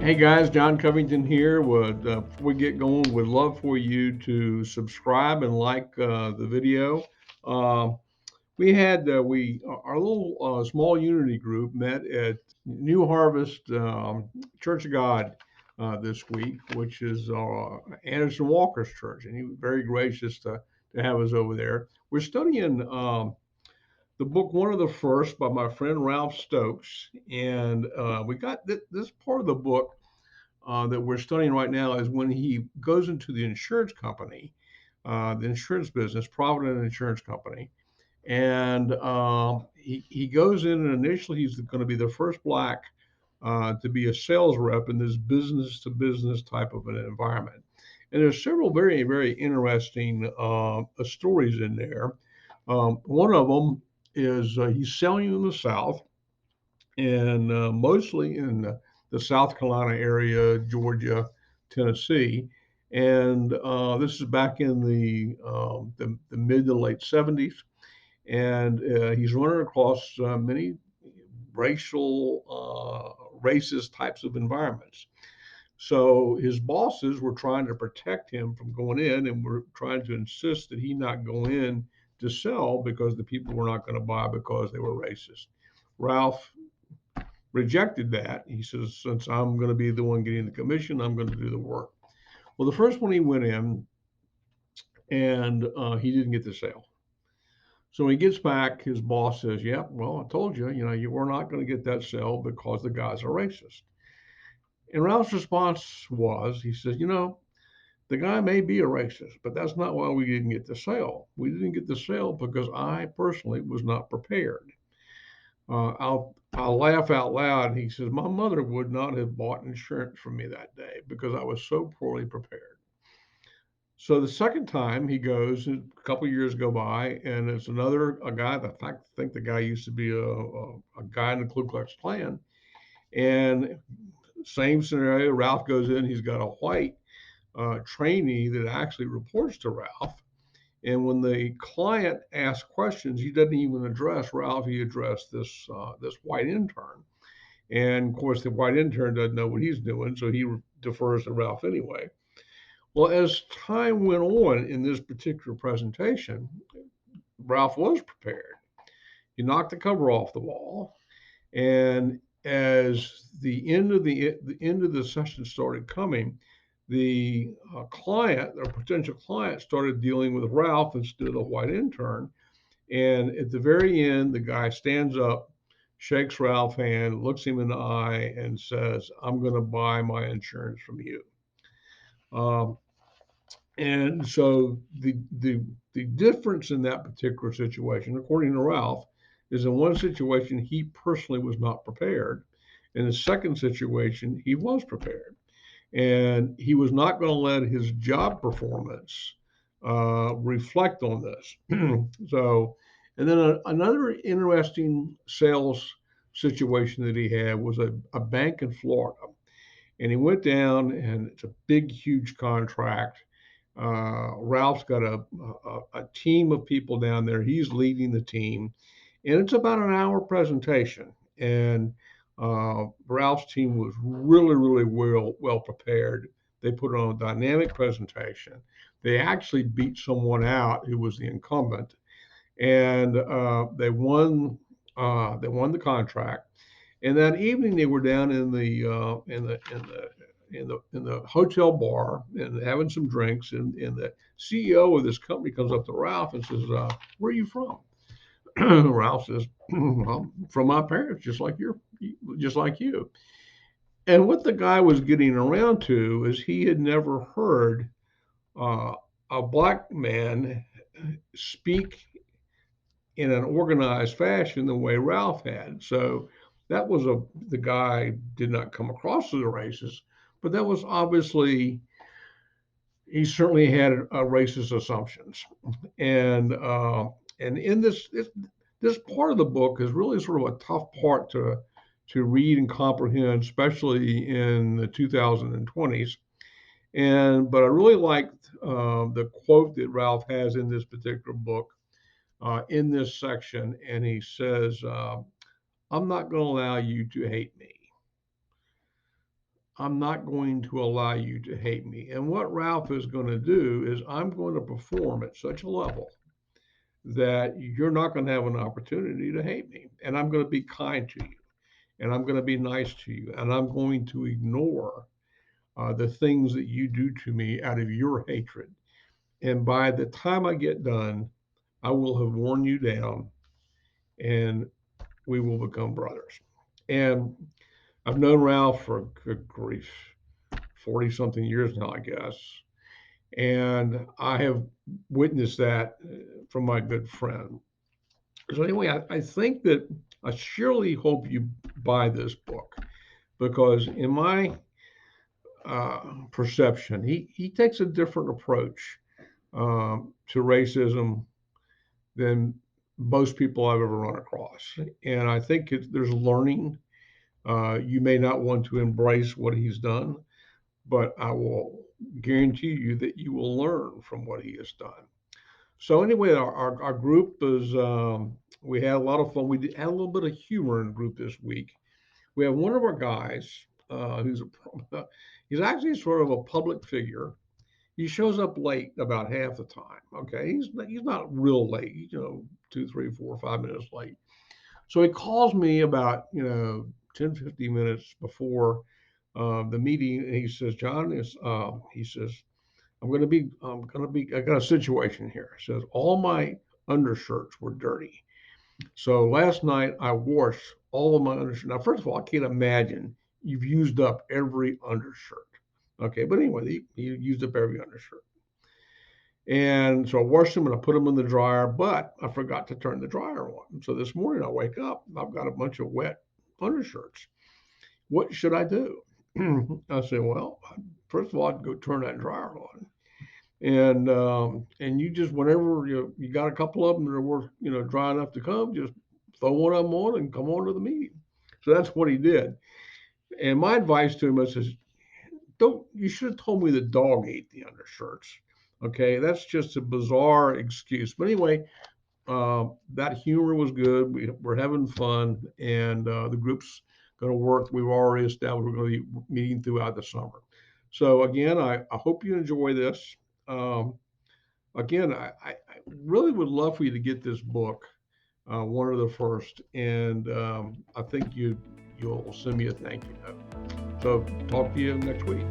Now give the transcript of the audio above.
Hey guys, John Covington here. Before we get going, would love for you to subscribe and like the video. Uh, we our little small unity group met at New Harvest Church of God this week, which is Anderson Walker's church, and he was very gracious to have us over there. We're studying the book One of the First by my friend Ralph Stokes, and we got this part of the book that we're studying right now is when he goes into the insurance company, the insurance business, Provident Insurance Company, and he goes in and initially he's going to be the first black to be a sales rep in this business to business type of an environment. And there's several very interesting stories in there. One of them is he's selling in the South and mostly in the South Carolina area, Georgia, Tennessee. And this is back in the mid to late 70s. And he's running across many racist types of environments. So his bosses were trying to protect him from going in and were trying to insist that he not go in to sell because the people were not going to buy because they were racist. Ralph rejected that. He says, since I'm going to be the one getting the commission, I'm going to do the work. Well, the first one he went in and he didn't get the sale. So when he gets back, his boss says, "Yeah, well, I told you, you were not going to get that sale because the guys are racist." And Ralph's response was, he says, the guy may be a racist, but that's not why we didn't get the sale. We didn't get the sale because I personally was not prepared. I'll laugh out loud. He says, my mother would not have bought insurance from me that day because I was so poorly prepared. So the second time he goes, a couple of years go by, and it's a guy. In fact, I think the guy used to be a guy in the Ku Klux Klan. And same scenario. Ralph goes in. He's got a white trainee that actually reports to Ralph. And when the client asks questions, he doesn't even address Ralph. He addressed this white intern. And of course, the white intern doesn't know what he's doing, so he defers to Ralph anyway. Well, as time went on in this particular presentation, Ralph was prepared. He knocked the cover off the wall, and as the end of the session started coming, the client or potential client started dealing with Ralph instead of the white intern. And at the very end, the guy stands up, shakes Ralph's hand, looks him in the eye, and says, "I'm going to buy my insurance from you." Um, and so the difference in that particular situation, according to Ralph, is in one situation he personally was not prepared. In the second situation, he was prepared, and he was not going to let his job performance reflect on this. So, and then another interesting sales situation that he had was a bank in Florida, and he went down, and it's a big, huge contract. Ralph's got a team of people down there. He's leading the team, and it's about an hour presentation. And Ralph's team was really well prepared. They put on a dynamic presentation. They actually beat someone out who was the incumbent, and they won the contract. And that evening, they were down in the hotel bar and having some drinks. And the CEO of this company comes up to Ralph and says, "Where are you from?" Ralph says, "Well, from my parents, just like you." And what the guy was getting around to is he had never heard uh, a black man speak in an organized fashion the way Ralph had. So that was the guy did not come across as a racist, but that was obviously he certainly had racist assumptions. And in this part of the book is really sort of a tough part to read and comprehend, especially in the 2020s. But I really liked the quote that Ralph has in this particular book in this section, and he says, "I'm not going to allow you to hate me. I'm not going to allow you to hate me. And what Ralph is going to do is I'm going to perform at such a level that you're not going to have an opportunity to hate me. And I'm going to be kind to you. And I'm going to be nice to you. And I'm going to ignore the things that you do to me out of your hatred. And by the time I get done, I will have worn you down and we will become brothers. And I've known Ralph for, good grief, 40 something years now, I guess. And I have witnessed that from my good friend. So, anyway, I think that I surely hope you buy this book because, in my perception, he takes a different approach to racism than most people I've ever run across. And I think there's learning. You may not want to embrace what he's done, but I will guarantee you that you will learn from what he has done. So anyway, our group is we had a lot of fun. We had a little bit of humor in the group this week. We have one of our guys who's he's actually sort of a public figure. He shows up late about half the time. Okay, he's not real late. 2, 3, 4, 5 minutes late. So he calls me about 10, 15 minutes before the meeting, and he says, "John is," he says, I got a situation here." He says, "All my undershirts were dirty. So last night I washed all of my undershirts." Now, first of all, I can't imagine you've used up every undershirt. Okay, but anyway, he used up every undershirt. And so I washed them and I put them in the dryer, but I forgot to turn the dryer on. So this morning I wake up, I've got a bunch of wet undershirts. What should I do? I said, well, first of all, I'd go turn that dryer on. And you just whenever you got a couple of them that are worth dry enough to come, just throw one of them on and come on to the meeting. So that's what he did. And my advice to him is, don't you should have told me the dog ate the undershirts. Okay, that's just a bizarre excuse. But anyway, that humor was good. We're having fun, and the group's going to work. We've already established we're going to be meeting throughout the summer. So again, I hope you enjoy this. Um, Again, I really would love for you to get this book, one of the first, and I think you'll send me a thank you note. So talk to you next week.